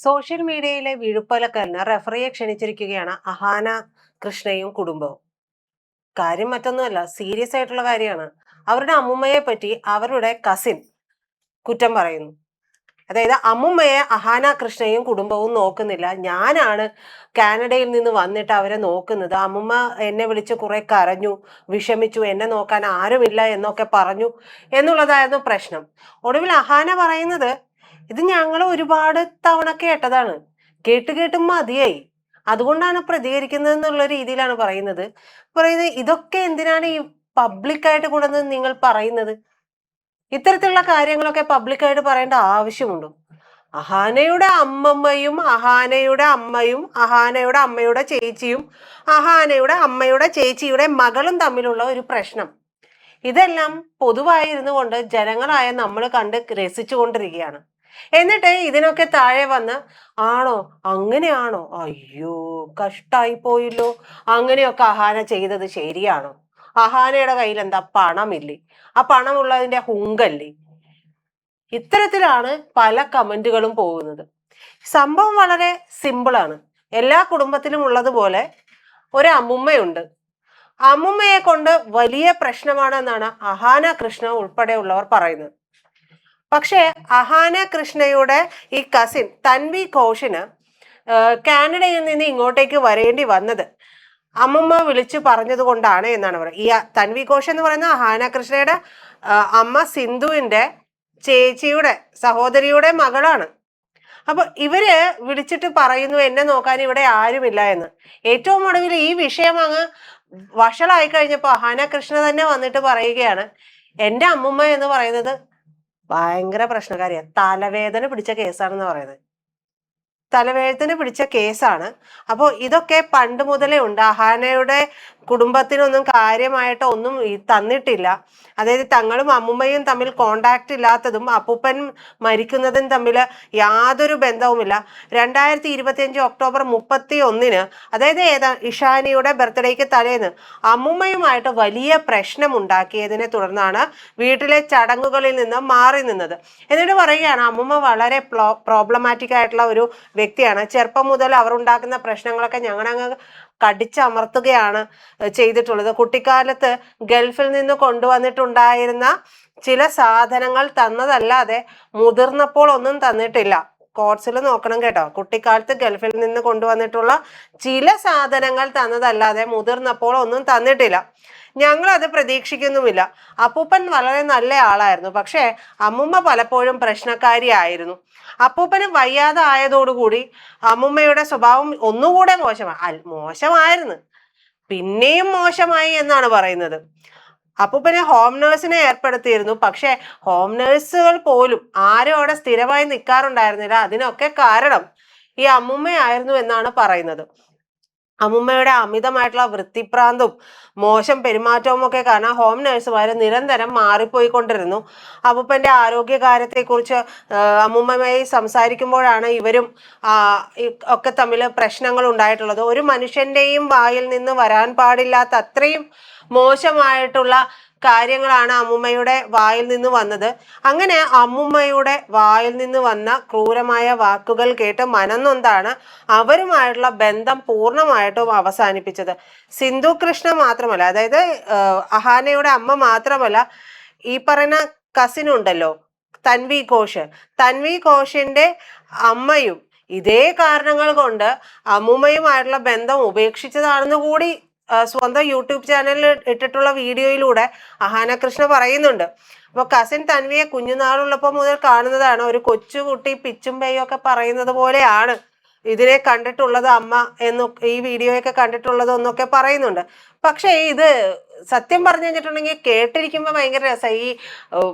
Social മീഡിയയിലെ വിഴുപ്പലക്കലിന് റെഫറിയെ ക്ഷണിച്ചിരിക്കുകയാണ് അഹാന കൃഷ്ണയും കുടുംബവും. കാര്യം മറ്റൊന്നുമല്ല, സീരിയസ് ആയിട്ടുള്ള കാര്യമാണ്. അവരുടെ അമ്മുമ്മയെ പറ്റി അവരുടെ കസിൻ കുറ്റം പറയുന്നു. അതായത് അമ്മുമ്മയെ അഹാന കൃഷ്ണയും കുടുംബവും നോക്കുന്നില്ല, ഞാനാണ് കാനഡയിൽ നിന്ന് വന്നിട്ട് അവരെ നോക്കുന്നത്. അമ്മുമ്മ എന്നെ വിളിച്ച് കുറെ കരഞ്ഞു, വിഷമിച്ചു, എന്നെ നോക്കാൻ ആരുമില്ല എന്നൊക്കെ പറഞ്ഞു എന്നുള്ളതായിരുന്നു പ്രശ്നം. ഒടുവിൽ അഹാന പറയുന്നത്, ഇത് ഞങ്ങൾ ഒരുപാട് തവണ കേട്ടതാണ്, കേട്ട് കേട്ട് മതിയായി, അതുകൊണ്ടാണ് പ്രതികരിക്കുന്നത് എന്നുള്ള രീതിയിലാണ് പറയുന്നത്. ഇതൊക്കെ എന്തിനാണ് ഈ പബ്ലിക്കായിട്ട് കൊണ്ടുവന്ന് നിങ്ങൾ പറയുന്നത്? ഇത്തരത്തിലുള്ള കാര്യങ്ങളൊക്കെ പബ്ലിക്കായിട്ട് പറയേണ്ട ആവശ്യമുണ്ടോ? അഹാനയുടെ അമ്മമ്മയും അഹാനയുടെ അമ്മയും അഹാനയുടെ അമ്മയുടെ ചേച്ചിയും അഹാനയുടെ അമ്മയുടെ ചേച്ചിയുടെ മകളും തമ്മിലുള്ള ഒരു പ്രശ്നം, ഇതെല്ലാം പൊതുവായിരുന്നു കൊണ്ട് ജനങ്ങളായ നമ്മൾ കണ്ട് രസിച്ചു കൊണ്ടിരിക്കുകയാണ്. എന്നിട്ട് ഇതിനൊക്കെ താഴെ വന്ന് ആണോ, അങ്ങനെയാണോ, അയ്യോ കഷ്ടായി പോയില്ലോ, അങ്ങനെയൊക്കെ അഹാന ചെയ്തത് ശരിയാണോ? അഹാനയുടെ കയ്യിൽ എന്താ പണമില്ലേ? ആ പണമുള്ളതിന്റെ ഹുങ്കല്ലേ? ഇത്തരത്തിലാണ് പല കമന്റുകളും പോകുന്നത്. സംഭവം വളരെ സിമ്പിളാണ്. എല്ലാ കുടുംബത്തിലും ഉള്ളതുപോലെ ഒരു അമ്മുമ്മയുണ്ട്. അമ്മുമ്മയെ കൊണ്ട് വലിയ പ്രശ്നമാണെന്നാണ് അഹാന കൃഷ്ണ ഉൾപ്പെടെയുള്ളവർ പറയുന്നത്. പക്ഷേ അഹാന കൃഷ്ണയുടെ ഈ കസിൻ തൻവി ഘോഷിന് കാനഡയിൽ നിന്ന് ഇങ്ങോട്ടേക്ക് വരേണ്ടി വന്നത് അമ്മുമ്മ വിളിച്ചു പറഞ്ഞത് കൊണ്ടാണ് എന്നാണ് പറയുന്നത്. ഈ തൻവി ഘോഷ് എന്ന് പറയുന്ന അഹാന കൃഷ്ണയുടെ അമ്മ സിന്ധുവിന്റെ ചേച്ചിയുടെ സഹോദരിയുടെ മകളാണ്. അപ്പൊ ഇവര് വിളിച്ചിട്ട് പറയുന്നു, എന്നെ നോക്കാൻ ഇവിടെ ആരുമില്ല എന്ന്. ഏറ്റവും ഒടുവിൽ ഈ വിഷയം അങ്ങ് വഷളായി കഴിഞ്ഞപ്പോ അഹാന കൃഷ്ണ തന്നെ വന്നിട്ട് പറയുകയാണ്, എൻ്റെ അമ്മുമ്മ എന്ന് പറയുന്നത് ഭയങ്കര പ്രശ്നക്കാരിയാണ്, തലവേദന പിടിച്ച കേസാണെന്ന് പറയുന്നത്. തലവേദന പിടിച്ച കേസാണ്. അപ്പോൾ ഇതൊക്കെ പണ്ട് മുതലേ ഉണ്ട്. അഹാനയുടെ കുടുംബത്തിനൊന്നും കാര്യമായിട്ട് ഒന്നും തന്നിട്ടില്ല. അതായത് തങ്ങളും അമ്മുമ്മയും തമ്മിൽ കോണ്ടാക്ട് ഇല്ലാത്തതും അപ്പൂപ്പൻ മരിക്കുന്നതും തമ്മിൽ യാതൊരു ബന്ധവുമില്ല. 2025 ഒക്ടോബർ 31 അതായത് ഇഷാനിയുടെ ബർത്ത്ഡേക്ക് തലേന്ന് അമ്മുമ്മയുമായിട്ട് വലിയ പ്രശ്നമുണ്ടാക്കിയതിനെ തുടർന്നാണ് വീട്ടിലെ ചടങ്ങുകളിൽ നിന്ന് മാറി നിന്നത്. എന്നിട്ട് പറയുകയാണ്, അമ്മുമ്മ വളരെ പ്രോബ്ലമാറ്റിക് ആയിട്ടുള്ള ഒരു വ്യക്തിയാണ്. ചെറുപ്പം മുതൽ അവർ ഉണ്ടാക്കുന്ന പ്രശ്നങ്ങളൊക്കെ ഞങ്ങളങ്ങ് കടിച്ചമർത്തുകയാണ് ചെയ്തിട്ടുള്ളത്. കുട്ടിക്കാലത്ത് ഗൾഫിൽ നിന്ന് കൊണ്ടുവന്നിട്ടുണ്ടായിരുന്ന ചില സാധനങ്ങൾ തന്നതല്ലാതെ മുതിർന്നപ്പോൾ ഒന്നും തന്നിട്ടില്ല. കോഴ്സിൽ നോക്കണം കേട്ടോ. കുട്ടിക്കാലത്ത് ഗൾഫിൽ നിന്ന് കൊണ്ടുവന്നിട്ടുള്ള ചില സാധനങ്ങൾ തന്നതല്ലാതെ മുതിർന്നപ്പോൾ ഒന്നും തന്നിട്ടില്ല. ഞങ്ങൾ അത് പ്രതീക്ഷിക്കുന്നുമില്ല. അപ്പൂപ്പൻ വളരെ നല്ല ആളായിരുന്നു, പക്ഷേ അമ്മുമ്മ പലപ്പോഴും പ്രശ്നക്കാരിയായിരുന്നു. അപ്പൂപ്പന് വയ്യാതെ ആയതോടുകൂടി അമ്മുമ്മയുടെ സ്വഭാവം ഒന്നുകൂടെ മോശമായിരുന്നു, പിന്നെയും മോശമായി എന്നാണ് പറയുന്നത്. അപ്പൂപ്പന് ഹോം നേഴ്സിനെ ഏർപ്പെടുത്തിയിരുന്നു, പക്ഷെ ഹോം നേഴ്സുകൾ പോലും ആരും അവിടെ സ്ഥിരമായി നിൽക്കാറുണ്ടായിരുന്നില്ല. അതിനൊക്കെ കാരണം ഈ അമ്മുമ്മയായിരുന്നു എന്നാണ് പറയുന്നത്. അമ്മുമ്മയുടെ അമിതമായിട്ടുള്ള വൃത്തിപ്രാന്തും മോശം പെരുമാറ്റവും ഒക്കെ കാരണം ഹോം നേഴ്സുമാര് നിരന്തരം മാറിപ്പോയിക്കൊണ്ടിരുന്നു. അപ്പൂപ്പന്റെ ആരോഗ്യകാര്യത്തെക്കുറിച്ച് അമ്മുമ്മയുമായി സംസാരിക്കുമ്പോഴാണ് ഇവരും ഒക്കെ തമ്മിൽ പ്രശ്നങ്ങൾ ഉണ്ടായിട്ടുള്ളത്. ഒരു മനുഷ്യന്റെയും വായിൽ നിന്ന് വരാൻ പാടില്ലാത്ത അത്രയും മോശമായിട്ടുള്ള കാര്യങ്ങളാണ് അമ്മുമ്മയുടെ വായിൽ നിന്ന് വന്നത്. അങ്ങനെ അമ്മുമ്മയുടെ വായിൽ നിന്ന് വന്ന ക്രൂരമായ വാക്കുകൾ കേട്ട് മനംനൊന്താണ് അവരുമായിട്ടുള്ള ബന്ധം പൂർണ്ണമായിട്ടും അവസാനിപ്പിച്ചത്. സിന്ധു കൃഷ്ണ മാത്രമല്ല, അതായത് അഹാനയുടെ അമ്മ മാത്രമല്ല, ഈ പറയുന്ന കസിൻ ഉണ്ടല്ലോ തൻവി ഘോഷിന്റെ അമ്മയും ഇതേ കാരണങ്ങൾ കൊണ്ട് അമ്മുമ്മയുമായിട്ടുള്ള ബന്ധം ഉപേക്ഷിച്ചതാണെന്ന് കൂടി സ്വന്തം യൂട്യൂബ് ചാനലിൽ ഇട്ടിട്ടുള്ള വീഡിയോയിലൂടെ അഹാന കൃഷ്ണ പറയുന്നുണ്ട്. അപ്പോൾ കസിൻ തൻവിയെ കുഞ്ഞുനാളുള്ളപ്പോൾ മുതൽ കാണുന്നതാണ്. ഒരു കൊച്ചുകുട്ടി പിച്ചും പെയ്യും ഒക്കെ പറയുന്നത് പോലെയാണ് ഇതിനെ കണ്ടിട്ടുള്ളത് അമ്മ എന്ന് ഈ വീഡിയോയൊക്കെ കണ്ടിട്ടുള്ളത് എന്നൊക്കെ പറയുന്നുണ്ട്. പക്ഷേ ഇത് സത്യം പറഞ്ഞു കഴിഞ്ഞിട്ടുണ്ടെങ്കിൽ കേട്ടിരിക്കുമ്പോൾ ഭയങ്കര രസമായി. ഈ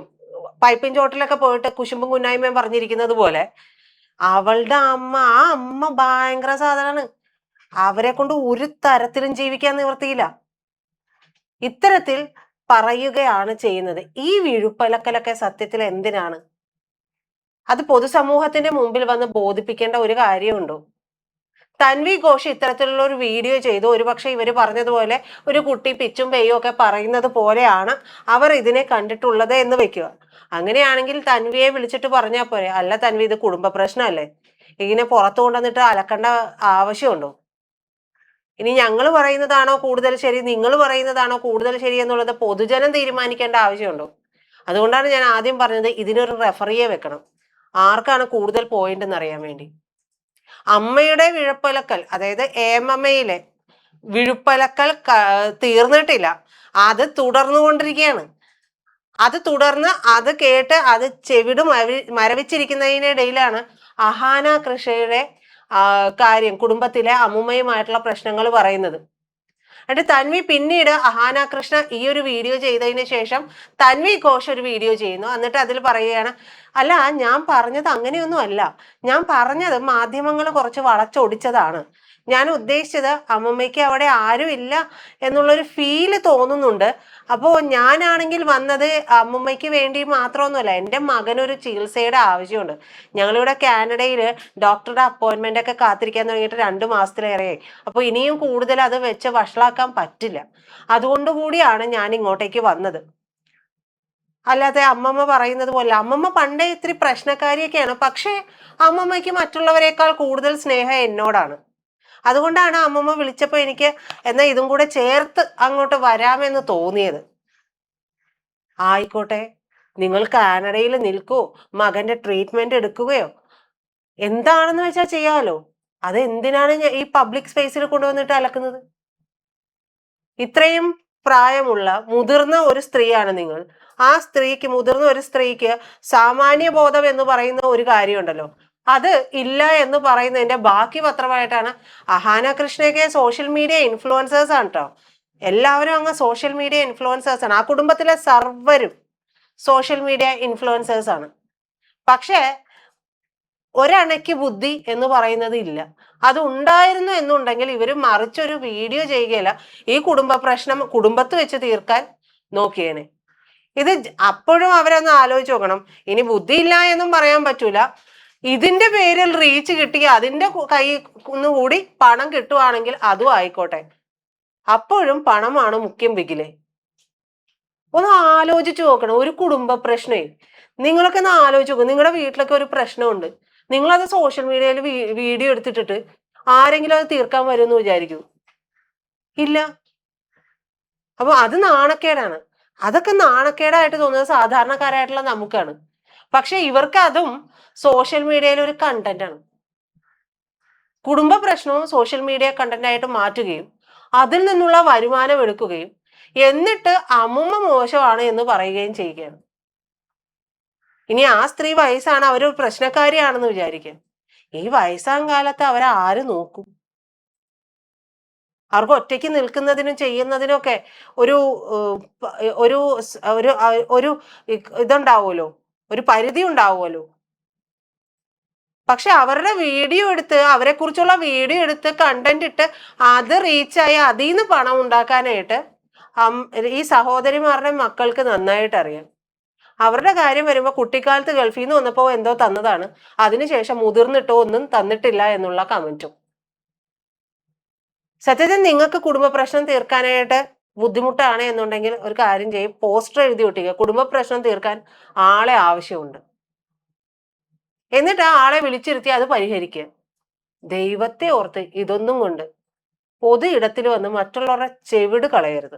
പൈപ്പിൻ ചോട്ടിലൊക്കെ പോയിട്ട് കുശുമ്പും കുന്നായ്മയും പറഞ്ഞിരിക്കുന്നത് പോലെ അവളുടെ ആ അമ്മ ഭയങ്കര സാധനമാണ്. അവരെ കൊണ്ട് ഒരു തരത്തിലും ജീവിക്കാൻ നിവൃത്തിയില്ല. ഇത്തരത്തിൽ പറയുകയാണ് ചെയ്യുന്നത്. ഈ വിഴുപ്പലക്കലൊക്കെ സത്യത്തിൽ എന്തിനാണ്? അത് പൊതുസമൂഹത്തിന്റെ മുമ്പിൽ വന്ന് ബോധിപ്പിക്കേണ്ട ഒരു കാര്യമുണ്ടോ? തൻവി ഘോഷ് ഇത്തരത്തിലുള്ള ഒരു വീഡിയോ ചെയ്തു. ഒരുപക്ഷെ ഇവർ പറഞ്ഞതുപോലെ ഒരു കുട്ടി പിച്ചും പെയ്യും ഒക്കെ പറയുന്നത് പോലെയാണ് അവർ ഇതിനെ കണ്ടിട്ടുള്ളത് എന്ന് വെക്കുക. അങ്ങനെയാണെങ്കിൽ തൻവിയെ വിളിച്ചിട്ട് പറഞ്ഞാൽ പോരെ, അല്ല തൻവി ഇത് കുടുംബ പ്രശ്നമല്ലേ, ഇങ്ങനെ പുറത്തു കൊണ്ടുവന്നിട്ട് അലക്കേണ്ട ആവശ്യമുണ്ടോ? ഇനി ഞങ്ങൾ പറയുന്നതാണോ കൂടുതൽ ശരി, നിങ്ങൾ പറയുന്നതാണോ കൂടുതൽ ശരി എന്നുള്ളത് പൊതുജനം തീരുമാനിക്കേണ്ട ആവശ്യമുണ്ടോ? അതുകൊണ്ടാണ് ഞാൻ ആദ്യം പറഞ്ഞത് ഇതിനൊരു റെഫറിയെ വെക്കണം. ആർക്കാണ് കൂടുതൽ പോയിന്റ് എന്നറിയാൻ വേണ്ടി. അമ്മയുടെ വിഴുപ്പലക്കൽ, അതായത് ഏമമ്മയിലെ വിഴുപ്പലക്കൽ തീർന്നിട്ടില്ല, അത് തുടർന്നുകൊണ്ടിരിക്കുകയാണ്. അത് തുടർന്ന് അത് കേട്ട് അത് ചെവിട് മരവിച്ചിരിക്കുന്നതിനിടയിലാണ് അഹാന കൃഷയുടെ കാര്യം, കുടുംബത്തിലെ അമ്മുമ്മയുമായിട്ടുള്ള പ്രശ്നങ്ങൾ പറയുന്നത്. എന്നിട്ട് തൻവി പിന്നീട് അഹാന കൃഷ്ണ ഈ ഒരു വീഡിയോ ചെയ്തതിന് ശേഷം തൻവി ഘോഷ് ഒരു വീഡിയോ ചെയ്യുന്നു. എന്നിട്ട് അതിൽ പറയുകയാണ്, അല്ല ഞാൻ പറഞ്ഞത് അങ്ങനെയൊന്നും അല്ല, ഞാൻ പറഞ്ഞത് മാധ്യമങ്ങൾ കുറച്ച് വളച്ചൊടിച്ചതാണ്. ഞാൻ ഉദ്ദേശിച്ചത് അമ്മമ്മയ്ക്ക് അവിടെ ആരും ഇല്ല എന്നുള്ളൊരു ഫീല് തോന്നുന്നുണ്ട്. അപ്പോൾ ഞാനാണെങ്കിൽ വന്നത് അമ്മമ്മയ്ക്ക് വേണ്ടി മാത്രമൊന്നുമല്ല, എൻ്റെ മകനൊരു ചികിത്സയുടെ ആവശ്യമുണ്ട്. ഞങ്ങളിവിടെ കാനഡയിൽ ഡോക്ടറുടെ അപ്പോയിൻമെൻ്റ് ഒക്കെ കാത്തിരിക്കാൻ തുടങ്ങിയിട്ട് 2 മാസത്തിലേറെയായി. അപ്പോൾ ഇനിയും കൂടുതൽ അത് വെച്ച് വഷളാക്കാൻ പറ്റില്ല. അതുകൊണ്ട് കൂടിയാണ് ഞാൻ ഇങ്ങോട്ടേക്ക് വന്നത്. അല്ലാതെ അമ്മമ്മ പറയുന്നത് പോലെ, അമ്മമ്മ പണ്ടേ ഇത്തിരി പ്രശ്നക്കാരിയൊക്കെയാണ്, പക്ഷേ അമ്മമ്മയ്ക്ക് മറ്റുള്ളവരെക്കാൾ കൂടുതൽ സ്നേഹം എന്നോടാണ്. അതുകൊണ്ടാണ് അമ്മമ്മ വിളിച്ചപ്പോൾ എനിക്ക് എന്നാ ഇതും കൂടെ ചേർത്ത് അങ്ങോട്ട് വരാമെന്ന് തോന്നിയത്. ആയിക്കോട്ടെ, നിങ്ങൾ കാനഡയിൽ നിൽക്കൂ, മകന്റെ ട്രീറ്റ്മെന്റ് എടുക്കുകയോ എന്താണെന്ന് വെച്ചാൽ ചെയ്യാമല്ലോ. അത് എന്തിനാണ് ഈ പബ്ലിക് സ്പേസിൽ കൊണ്ടുവന്നിട്ട് അലക്കുന്നത്? ഇത്രയും പ്രായമുള്ള മുതിർന്ന ഒരു സ്ത്രീയാണ് നിങ്ങൾ. ആ സ്ത്രീക്ക്, മുതിർന്ന ഒരു സ്ത്രീക്ക് സാമാന്യ ബോധം എന്ന് പറയുന്ന ഒരു കാര്യമുണ്ടല്ലോ, അത് ഇല്ല എന്ന് പറയുന്നതിന്റെ ബാക്കി പത്രമായിട്ടാണ് അഹാന കൃഷ്ണയൊക്കെ സോഷ്യൽ മീഡിയ ഇൻഫ്ലുവൻസേഴ്സ് ആണ് കേട്ടോ. എല്ലാവരും അങ്ങ് സോഷ്യൽ മീഡിയ ഇൻഫ്ലുവൻസേഴ്സ് ആണ്. ആ കുടുംബത്തിലെ സർവരും സോഷ്യൽ മീഡിയ ഇൻഫ്ലുവൻസേഴ്സ് ആണ്. പക്ഷേ ഒരണയ്ക്ക് ബുദ്ധി എന്ന് പറയുന്നത് ഇല്ല. അത് ഉണ്ടായിരുന്നു എന്നുണ്ടെങ്കിൽ ഇവർ മറിച്ചൊരു വീഡിയോ ചെയ്യുകയില്ല, ഈ കുടുംബ പ്രശ്നം കുടുംബത്ത് വെച്ച് തീർക്കാൻ നോക്കിയേനെ. ഇത് അപ്പോഴും അവരൊന്ന് ആലോചിച്ച് നോക്കണം. ഇനി ബുദ്ധിയില്ല എന്നും പറയാൻ പറ്റൂല. ഇതിന്റെ പേരിൽ റീച്ച് കിട്ടി അതിന്റെ കൂടി പണം കിട്ടുവാണെങ്കിൽ അതും ആയിക്കോട്ടെ. അപ്പോഴും പണമാണ് മുഖ്യം ബിഗിലെ. ഒന്ന് ആലോചിച്ച് നോക്കണം. ഒരു കുടുംബ പ്രശ്നേ നിങ്ങളൊക്കെ ഒന്ന് ആലോചിച്ച് നോക്കും. നിങ്ങളുടെ വീട്ടിലൊക്കെ ഒരു പ്രശ്നമുണ്ട്, നിങ്ങളത് സോഷ്യൽ മീഡിയയിൽ വീഡിയോ എടുത്തിട്ടിട്ട് ആരെങ്കിലും അത് തീർക്കാൻ വരുമെന്ന് വിചാരിക്കൂ? ഇല്ല. അപ്പൊ അത് നാണക്കേടാണ്. അതൊക്കെ നാണക്കേടായിട്ട് തോന്നുന്നത് സാധാരണക്കാരായിട്ടുള്ള നമുക്കാണ്. പക്ഷെ ഇവർക്ക് അതും സോഷ്യൽ മീഡിയയിൽ ഒരു കണ്ടന്റ് ആണ്. കുടുംബ പ്രശ്നവും സോഷ്യൽ മീഡിയ കണ്ടന്റ് ആയിട്ട് മാറ്റുകയും അതിൽ നിന്നുള്ള വരുമാനം എടുക്കുകയും എന്നിട്ട് അമ്മുമ്മ മോശമാണ് എന്ന് പറയുകയും ചെയ്യുകയാണ്. ഇനി ആ സ്ത്രീ വയസ്സാണ്, അവരൊരു പ്രശ്നക്കാരിയാണെന്ന് വിചാരിക്കുക. ഈ വയസ്സാം കാലത്ത് അവരാര് നോക്കും? അവർക്ക് ഒറ്റയ്ക്ക് നിൽക്കുന്നതിനും ചെയ്യുന്നതിനും ഒക്കെ ഒരു ഒരു ഒരു ഒരു ഇതുണ്ടാവുമല്ലോ, ഒരു പരിധി ഉണ്ടാവുമല്ലോ. പക്ഷെ അവരുടെ വീഡിയോ എടുത്ത്, അവരെ കുറിച്ചുള്ള വീഡിയോ എടുത്ത് കണ്ടന്റ് ഇട്ട് അത് റീച്ചായി അതിൽ നിന്ന് പണം ഉണ്ടാക്കാനായിട്ട് ഈ സഹോദരിമാരുടെ മക്കൾക്ക് നന്നായിട്ട് അറിയാം. അവരുടെ കാര്യം വരുമ്പോൾ കുട്ടിക്കാലത്ത് ഗൾഫിൽ നിന്ന് വന്നപ്പോൾ എന്തോ തന്നതാണ്, അതിനുശേഷം മുതിർന്നിട്ടോ ഒന്നും തന്നിട്ടില്ല എന്നുള്ള കമന്റും. സത്യത്തിൽ നിങ്ങൾക്ക് കുടുംബ പ്രശ്നം തീർക്കാനായിട്ട് ബുദ്ധിമുട്ടാണ് എന്നുണ്ടെങ്കിൽ ഒരു കാര്യം ചെയ്യും, പോസ്റ്റർ എഴുതി ഒട്ടിക്കുക, കുടുംബ പ്രശ്നം തീർക്കാൻ ആളെ ആവശ്യമുണ്ട്. എന്നിട്ട് ആ ആളെ വിളിച്ചിരുത്തി അത് പരിഹരിക്കുക. ദൈവത്തെ ഓർത്ത് ഇതൊന്നും കൊണ്ട് പൊതു ഇടത്തിൽ വന്ന് മറ്റുള്ളവരുടെ ചെവിട് കളയരുത്.